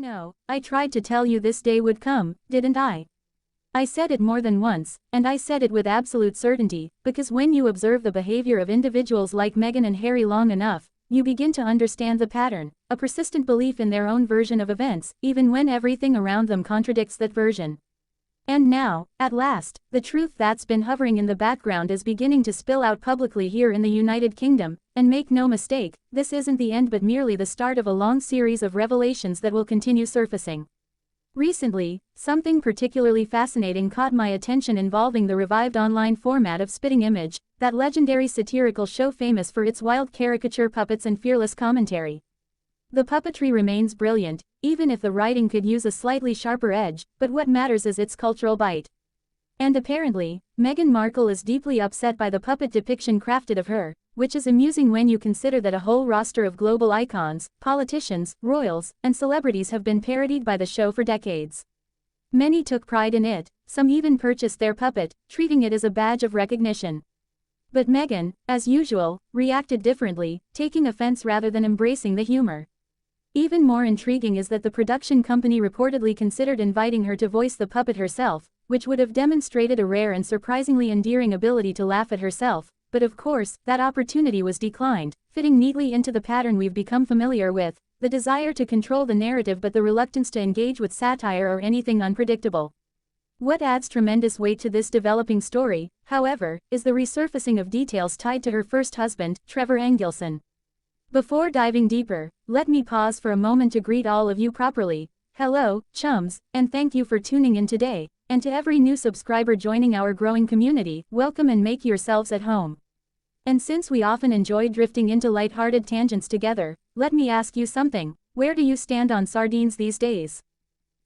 know, I tried to tell you this day would come, didn't I? I said it more than once, and I said it with absolute certainty, because when you observe the behavior of individuals like Meghan and Harry long enough, you begin to understand the pattern, a persistent belief in their own version of events, even when everything around them contradicts that version. And now, at last, the truth that's been hovering in the background is beginning to spill out publicly here in the United Kingdom, and make no mistake, this isn't the end but merely the start of a long series of revelations that will continue surfacing. Recently, something particularly fascinating caught my attention involving the revived online format of Spitting Image, that legendary satirical show famous for its wild caricature puppets and fearless commentary. The puppetry remains brilliant, even if the writing could use a slightly sharper edge, but what matters is its cultural bite. And apparently, Meghan Markle is deeply upset by the puppet depiction crafted of her, which is amusing when you consider that a whole roster of global icons, politicians, royals, and celebrities have been parodied by the show for decades. Many took pride in it, some even purchased their puppet, treating it as a badge of recognition. But Meghan, as usual, reacted differently, taking offense rather than embracing the humor. Even more intriguing is that the production company reportedly considered inviting her to voice the puppet herself, which would have demonstrated a rare and surprisingly endearing ability to laugh at herself, but of course, that opportunity was declined, fitting neatly into the pattern we've become familiar with, the desire to control the narrative but the reluctance to engage with satire or anything unpredictable. What adds tremendous weight to this developing story, however, is the resurfacing of details tied to her first husband, Trevor Engelson. Before diving deeper, let me pause for a moment to greet all of you properly. Hello, chums, and thank you for tuning in today, and to every new subscriber joining our growing community, welcome and make yourselves at home. And since we often enjoy drifting into light-hearted tangents together, let me ask you something: where do you stand on sardines these days?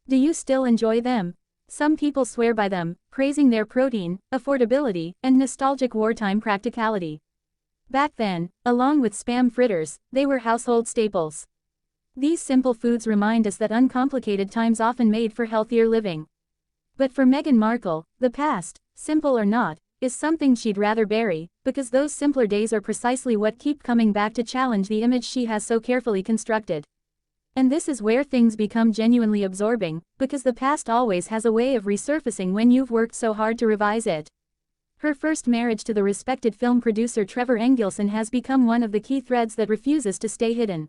Do you still enjoy them? Some people swear by them, praising their protein, affordability, and nostalgic wartime practicality. Back then, along with Spam fritters, they were household staples. These simple foods remind us that uncomplicated times often made for healthier living. But for Meghan Markle, the past, simple or not, is something she'd rather bury, because those simpler days are precisely what keep coming back to challenge the image she has so carefully constructed. And this is where things become genuinely absorbing, because the past always has a way of resurfacing when you've worked so hard to revise it. Her first marriage to the respected film producer Trevor Engelson has become one of the key threads that refuses to stay hidden.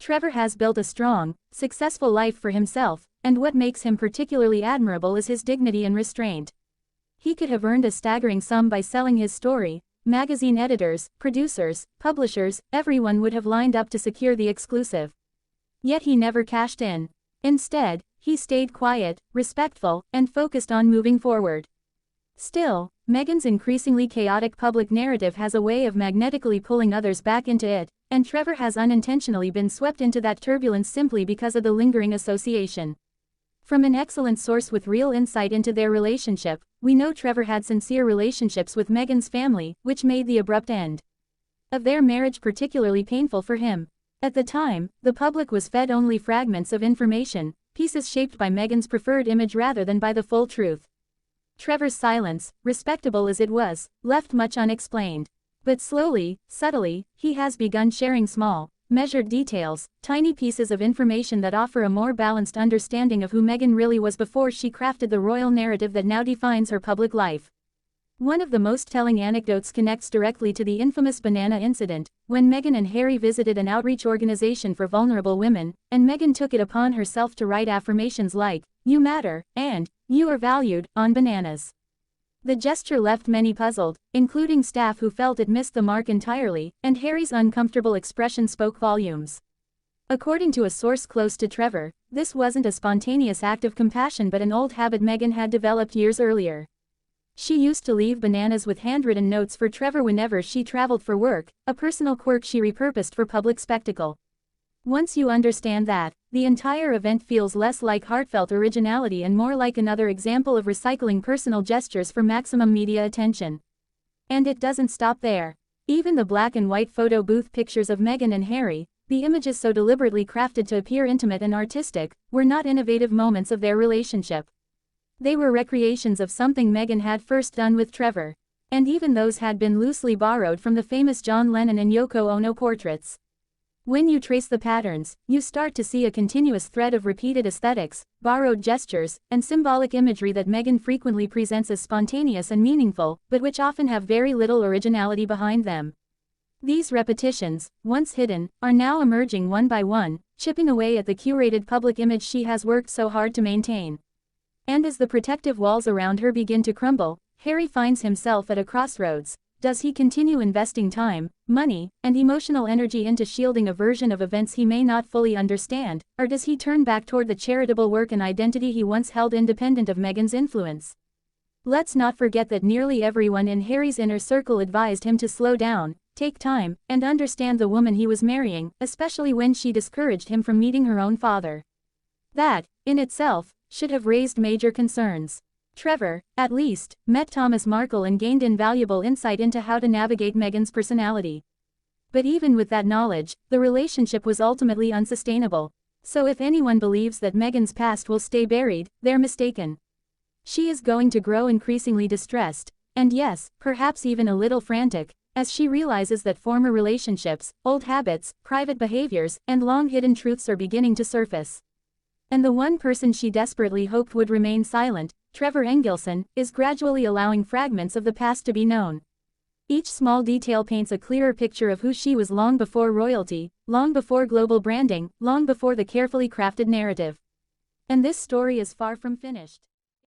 Trevor has built a strong, successful life for himself, and what makes him particularly admirable is his dignity and restraint. He could have earned a staggering sum by selling his story. Magazine editors, producers, publishers, everyone would have lined up to secure the exclusive. Yet he never cashed in. Instead, he stayed quiet, respectful, and focused on moving forward. Still, Meghan's increasingly chaotic public narrative has a way of magnetically pulling others back into it, and Trevor has unintentionally been swept into that turbulence simply because of the lingering association. From an excellent source with real insight into their relationship, we know Trevor had sincere relationships with Meghan's family, which made the abrupt end of their marriage particularly painful for him. At the time, the public was fed only fragments of information, pieces shaped by Meghan's preferred image rather than by the full truth. Trevor's silence, respectable as it was, left much unexplained. But slowly, subtly, he has begun sharing small, measured details, tiny pieces of information that offer a more balanced understanding of who Meghan really was before she crafted the royal narrative that now defines her public life. One of the most telling anecdotes connects directly to the infamous banana incident, when Meghan and Harry visited an outreach organization for vulnerable women, and Meghan took it upon herself to write affirmations like, "You matter," and "You are valued," on bananas. The gesture left many puzzled, including staff who felt it missed the mark entirely, and Harry's uncomfortable expression spoke volumes. According to a source close to Trevor, this wasn't a spontaneous act of compassion but an old habit Meghan had developed years earlier. She used to leave bananas with handwritten notes for Trevor whenever she traveled for work, a personal quirk she repurposed for public spectacle. Once you understand that, the entire event feels less like heartfelt originality and more like another example of recycling personal gestures for maximum media attention. And it doesn't stop there. Even the black and white photo booth pictures of Meghan and Harry, the images so deliberately crafted to appear intimate and artistic, were not innovative moments of their relationship. They were recreations of something Meghan had first done with Trevor. And even those had been loosely borrowed from the famous John Lennon and Yoko Ono portraits. When you trace the patterns, you start to see a continuous thread of repeated aesthetics, borrowed gestures, and symbolic imagery that Meghan frequently presents as spontaneous and meaningful, but which often have very little originality behind them. These repetitions, once hidden, are now emerging one by one, chipping away at the curated public image she has worked so hard to maintain. And as the protective walls around her begin to crumble, Harry finds himself at a crossroads. Does he continue investing time, money, and emotional energy into shielding a version of events he may not fully understand, or does he turn back toward the charitable work and identity he once held independent of Meghan's influence? Let's not forget that nearly everyone in Harry's inner circle advised him to slow down, take time, and understand the woman he was marrying, especially when she discouraged him from meeting her own father. That, in itself, should have raised major concerns. Trevor, at least, met Thomas Markle and gained invaluable insight into how to navigate Meghan's personality. But even with that knowledge, the relationship was ultimately unsustainable. So if anyone believes that Meghan's past will stay buried, they're mistaken. She is going to grow increasingly distressed, and yes, perhaps even a little frantic, as she realizes that former relationships, old habits, private behaviors, and long-hidden truths are beginning to surface. And the one person she desperately hoped would remain silent, Trevor Engelson, is gradually allowing fragments of the past to be known. Each small detail paints a clearer picture of who she was long before royalty, long before global branding, long before the carefully crafted narrative. And this story is far from finished.